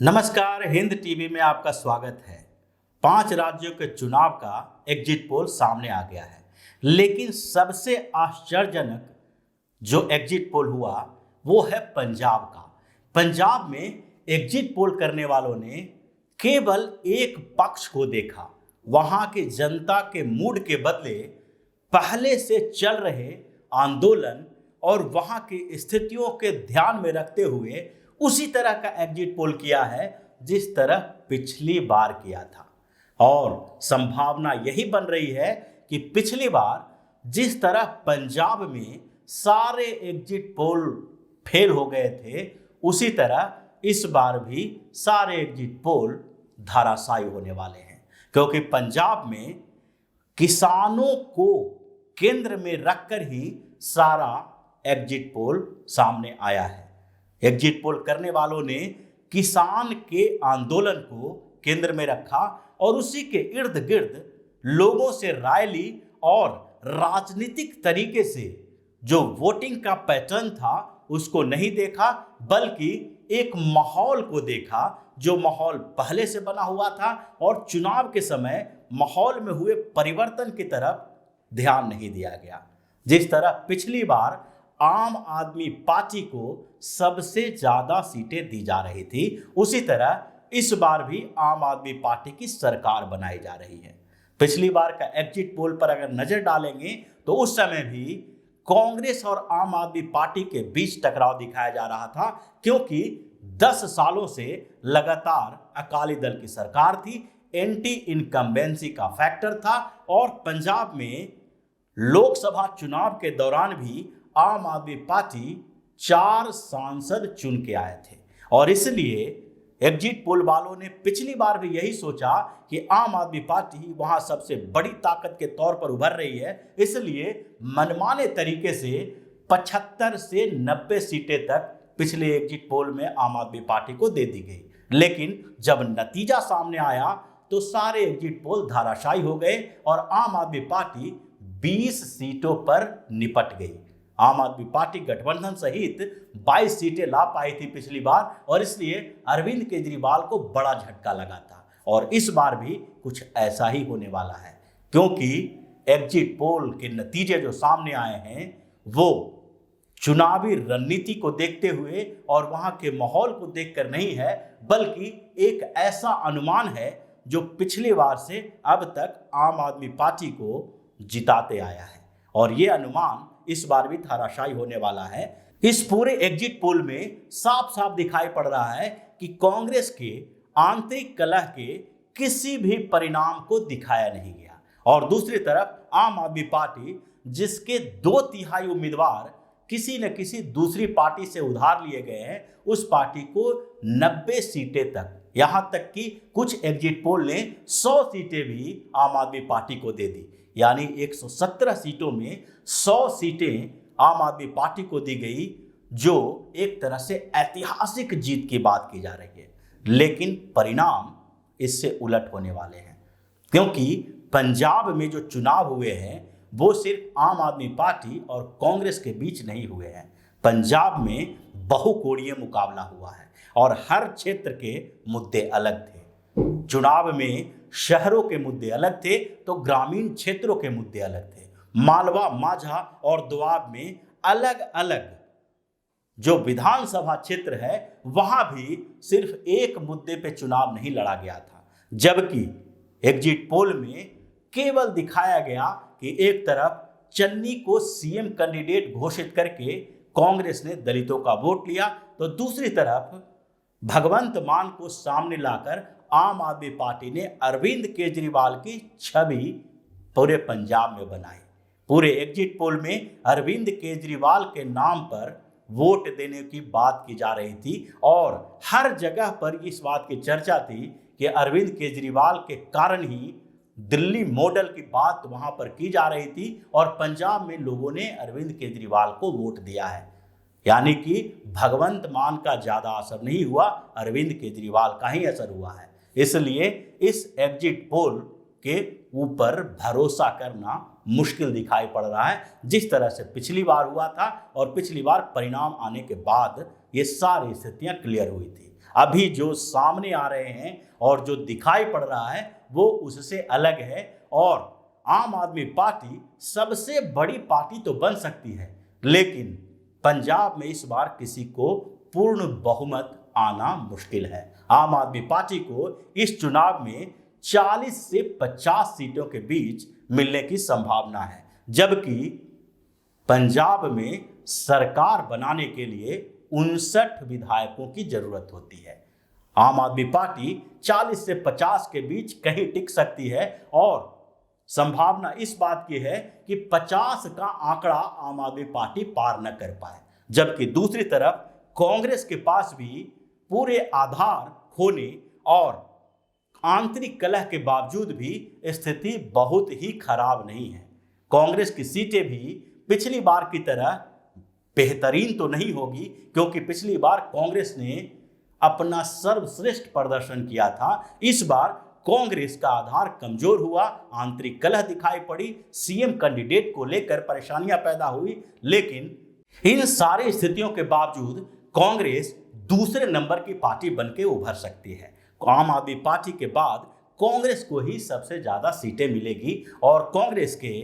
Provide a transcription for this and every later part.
नमस्कार, हिंद टीवी में आपका स्वागत है। 5 राज्यों के चुनाव का एग्जिट पोल सामने आ गया है, लेकिन सबसे आश्चर्यजनक जो एग्जिट पोल हुआ वो है पंजाब का। पंजाब में एग्जिट पोल करने वालों ने केवल एक पक्ष को देखा। वहां की जनता के मूड के बदले पहले से चल रहे आंदोलन और वहां की स्थितियों के ध्यान में रखते हुए उसी तरह का एग्जिट पोल किया है जिस तरह पिछली बार किया था। और संभावना यही बन रही है कि पिछली बार जिस तरह पंजाब में सारे एग्जिट पोल फेल हो गए थे, उसी तरह इस बार भी सारे एग्जिट पोल धराशायी होने वाले हैं, क्योंकि पंजाब में किसानों को केंद्र में रखकर ही सारा एग्जिट पोल सामने आया है। एग्जिट पोल करने वालों ने किसान के आंदोलन को केंद्र में रखा और उसी के इर्द गिर्द लोगों से राय ली और राजनीतिक तरीके से जो वोटिंग का पैटर्न था उसको नहीं देखा, बल्कि एक माहौल को देखा जो माहौल पहले से बना हुआ था और चुनाव के समय माहौल में हुए परिवर्तन की तरफ ध्यान नहीं दिया गया। जिस तरह पिछली बार आम आदमी पार्टी को सबसे ज्यादा सीटें दी जा रही थी, उसी तरह इस बार भी आम आदमी पार्टी की सरकार बनाई जा रही है। पिछली बार का एग्जिट पोल पर अगर नजर डालेंगे तो उस समय भी कांग्रेस और आम आदमी पार्टी के बीच टकराव दिखाया जा रहा था, क्योंकि 10 सालों से लगातार अकाली दल की सरकार थी, एंटी इनकम्बेंसी का फैक्टर था और पंजाब में लोकसभा चुनाव के दौरान भी आम आदमी पार्टी 4 सांसद चुन के आए थे। और इसलिए एग्जिट पोल वालों ने पिछली बार भी यही सोचा कि आम आदमी पार्टी वहां सबसे बड़ी ताकत के तौर पर उभर रही है, इसलिए मनमाने तरीके से 75 से 90 सीटें तक पिछले एग्जिट पोल में आम आदमी पार्टी को दे दी गई। लेकिन जब नतीजा सामने आया तो सारे एग्जिट पोल धराशायी हो गए और आम आदमी पार्टी 20 सीटों पर निपट गई। आम आदमी पार्टी गठबंधन सहित 22 सीटें ला पाई थी पिछली बार, और इसलिए अरविंद केजरीवाल को बड़ा झटका लगा था। और इस बार भी कुछ ऐसा ही होने वाला है, क्योंकि एग्जिट पोल के नतीजे जो सामने आए हैं वो चुनावी रणनीति को देखते हुए और वहां के माहौल को देखकर नहीं है, बल्कि एक ऐसा अनुमान है जो पिछली बार से अब तक आम आदमी पार्टी को जिताते आया है। और ये अनुमान इस बार भी धराशायी होने वाला है। इस पूरे एग्जिट पोल में साफ साफ दिखाई पड़ रहा है कि कांग्रेस के आंतरिक कलह के किसी भी परिणाम को दिखाया नहीं गया, और दूसरी तरफ आम आदमी पार्टी जिसके 2/3 उम्मीदवार किसी न किसी दूसरी पार्टी से उधार लिए गए हैं, उस पार्टी को 90 सीटें तक, यहां तक कि कुछ एग्जिट पोल ने 100 सीटें भी आम आदमी पार्टी को दे दी। यानी 117 सीटों में 100 सीटें आम आदमी पार्टी को दी गई, जो एक तरह से ऐतिहासिक जीत की बात की जा रही है। लेकिन परिणाम इससे उलट होने वाले हैं, क्योंकि पंजाब में जो चुनाव हुए हैं वो सिर्फ आम आदमी पार्टी और कांग्रेस के बीच नहीं हुए हैं। पंजाब में बहुकोणीय मुकाबला हुआ है और हर क्षेत्र के मुद्दे अलग थे। चुनाव में शहरों के मुद्दे अलग थे तो ग्रामीण क्षेत्रों के मुद्दे अलग थे। मालवा, माझा और दोआब में अलग अलग जो विधानसभा क्षेत्र है वहां भी सिर्फ एक मुद्दे पे चुनाव नहीं लड़ा गया था, जबकि एग्जिट पोल में केवल दिखाया गया कि एक तरफ चन्नी को सीएम कैंडिडेट घोषित करके कांग्रेस ने दलितों का वोट लिया, तो दूसरी तरफ भगवंत मान को सामने लाकर आम आदमी पार्टी ने अरविंद केजरीवाल की छवि पूरे पंजाब में बनाई। पूरे एग्जिट पोल में अरविंद केजरीवाल के नाम पर वोट देने की बात की जा रही थी और हर जगह पर इस बात की चर्चा थी कि अरविंद केजरीवाल के कारण ही दिल्ली मॉडल की बात वहां पर की जा रही थी और पंजाब में लोगों ने अरविंद केजरीवाल को वोट दिया है। यानी कि भगवंत मान का ज्यादा असर नहीं हुआ, अरविंद केजरीवाल का ही असर हुआ है। इसलिए इस एग्जिट पोल के ऊपर भरोसा करना मुश्किल दिखाई पड़ रहा है, जिस तरह से पिछली बार हुआ था। और पिछली बार परिणाम आने के बाद ये सारी स्थितियां क्लियर हुई थी। अभी जो सामने आ रहे हैं और जो दिखाई पड़ रहा है वो उससे अलग है। और आम आदमी पार्टी सबसे बड़ी पार्टी तो बन सकती है, लेकिन पंजाब में इस बार किसी को पूर्ण बहुमत आना मुश्किल है। आम आदमी पार्टी को इस चुनाव में 40 से 50 सीटों के बीच मिलने की संभावना है, जबकि पंजाब में सरकार बनाने के लिए 59 विधायकों की जरूरत होती है। आम आदमी पार्टी 40 से 50 के बीच कहीं टिक सकती है और संभावना इस बात की है कि 50 का आंकड़ा आम आदमी पार्टी पार न कर पाए, जबकि दूसरी तरफ कांग्रेस के पास भी पूरे आधार होने और आंतरिक कलह के बावजूद भी स्थिति बहुत ही खराब नहीं है। कांग्रेस की सीटें भी पिछली बार की तरह बेहतरीन तो नहीं होगी, क्योंकि पिछली बार कांग्रेस ने अपना सर्वश्रेष्ठ प्रदर्शन किया था। इस बार कांग्रेस का आधार कमजोर हुआ, आंतरिक कलह दिखाई पड़ी, सीएम कैंडिडेट को लेकर परेशानियां पैदा हुई, लेकिन इन सारी स्थितियों के बावजूद कांग्रेस दूसरे नंबर की पार्टी बनकर उभर सकती है। आम आदमी पार्टी के बाद कांग्रेस को ही सबसे ज्यादा सीटें मिलेगी और कांग्रेस के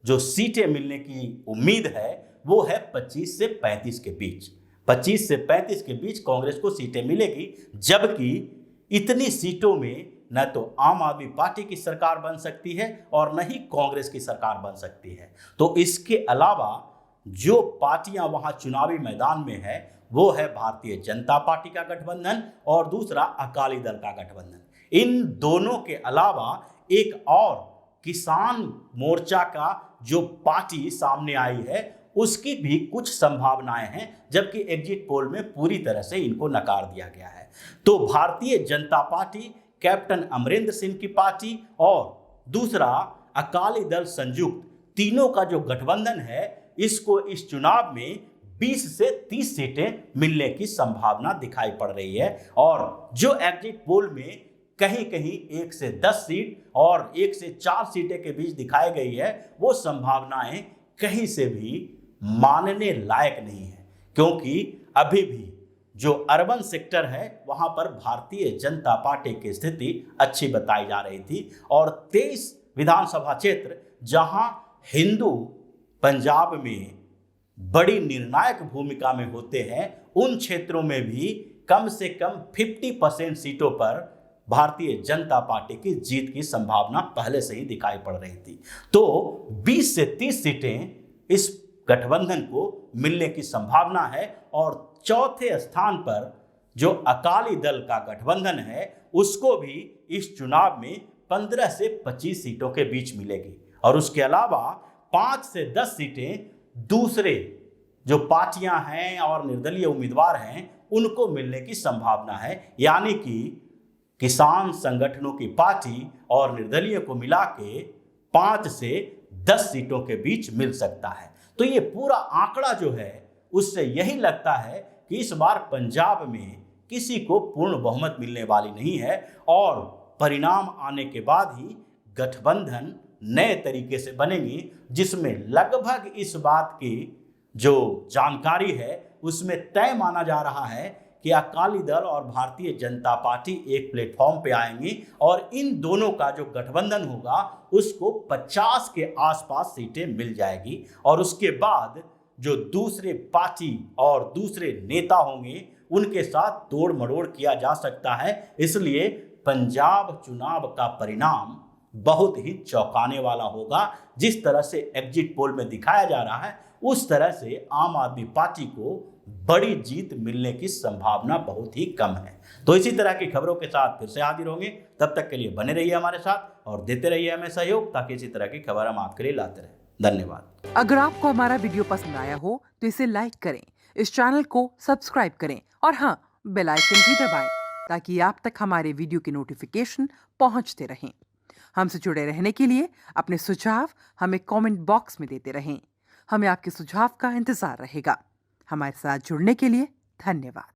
जो सीटें मिलने की उम्मीद है वो है 25 से 35 के बीच। 25 से 35 के बीच कांग्रेस को सीटें मिलेगी, जबकि इतनी सीटों में न तो आम आदमी पार्टी की सरकार बन सकती है और न ही कांग्रेस की सरकार बन सकती है। तो इसके अलावा जो पार्टियां वहां चुनावी मैदान में है वो है भारतीय जनता पार्टी का गठबंधन और दूसरा अकाली दल का गठबंधन। इन दोनों के अलावा एक और किसान मोर्चा का जो पार्टी सामने आई है उसकी भी कुछ संभावनाएं हैं, जबकि एग्जिट पोल में पूरी तरह से इनको नकार दिया गया है। तो भारतीय जनता पार्टी, कैप्टन अमरिंदर सिंह की पार्टी और दूसरा अकाली दल संयुक्त, तीनों का जो गठबंधन है इसको इस चुनाव में 20 से 30 सीटें मिलने की संभावना दिखाई पड़ रही है। और जो एग्जिट पोल में कहीं कहीं 1 से 10 सीट और 1 से 4 सीटें के बीच दिखाई गई है, वो संभावनाएं कहीं से भी मानने लायक नहीं है, क्योंकि अभी भी जो अर्बन सेक्टर है वहां पर भारतीय जनता पार्टी की स्थिति अच्छी बताई जा रही थी और 23 विधानसभा क्षेत्र जहां हिंदू पंजाब में बड़ी निर्णायक भूमिका में होते हैं, उन क्षेत्रों में भी कम से कम 50% सीटों पर भारतीय जनता पार्टी की जीत की संभावना पहले से ही दिखाई पड़ रही थी। तो 20 से 30 सीटें इस गठबंधन को मिलने की संभावना है और चौथे स्थान पर जो अकाली दल का गठबंधन है उसको भी इस चुनाव में 15 से 25 सीटों के बीच मिलेगी और उसके अलावा 5 से 10 सीटें दूसरे जो पार्टियां हैं और निर्दलीय उम्मीदवार हैं उनको मिलने की संभावना है। यानी कि किसान संगठनों की पार्टी और निर्दलीय को मिला के 5 से 10 सीटों के बीच मिल सकता है। तो ये पूरा आंकड़ा जो है उससे यही लगता है कि इस बार पंजाब में किसी को पूर्ण बहुमत मिलने वाली नहीं है और परिणाम आने के बाद ही गठबंधन नए तरीके से बनेगी, जिसमें लगभग इस बात की जो जानकारी है उसमें तय माना जा रहा है कि अकाली दल और भारतीय जनता पार्टी एक प्लेटफॉर्म पे आएंगी और इन दोनों का जो गठबंधन होगा उसको 50 के आसपास सीटें मिल जाएगी और उसके बाद जो दूसरे पार्टी और दूसरे नेता होंगे उनके साथ तोड़ मरोड़ किया जा सकता है। इसलिए पंजाब चुनाव का परिणाम बहुत ही चौंकाने वाला होगा। जिस तरह से एग्जिट पोल में दिखाया जा रहा है उस तरह से आम आदमी पार्टी को बड़ी जीत मिलने की संभावना बहुत ही कम है। तो इसी तरह की खबरों के साथ फिर से हाजिर होंगे, तब तक के लिए बने रहिए हमारे साथ और देते रहिए हमें सहयोग, ताकि इसी तरह की खबर हम आपके लिए लाते रहें। धन्यवाद। अगर आपको हमारा वीडियो पसंद आया हो तो इसे लाइक करें, इस चैनल को सब्सक्राइब करें और हाँ, बेल आइकन भी दबाएं ताकि आप तक हमारे वीडियो की नोटिफिकेशन पहुंचते रहें। हमसे जुड़े रहने के लिए अपने सुझाव हमें कमेंट बॉक्स में देते रहें। हमें आपके सुझाव का इंतजार रहेगा। हमारे साथ जुड़ने के लिए धन्यवाद।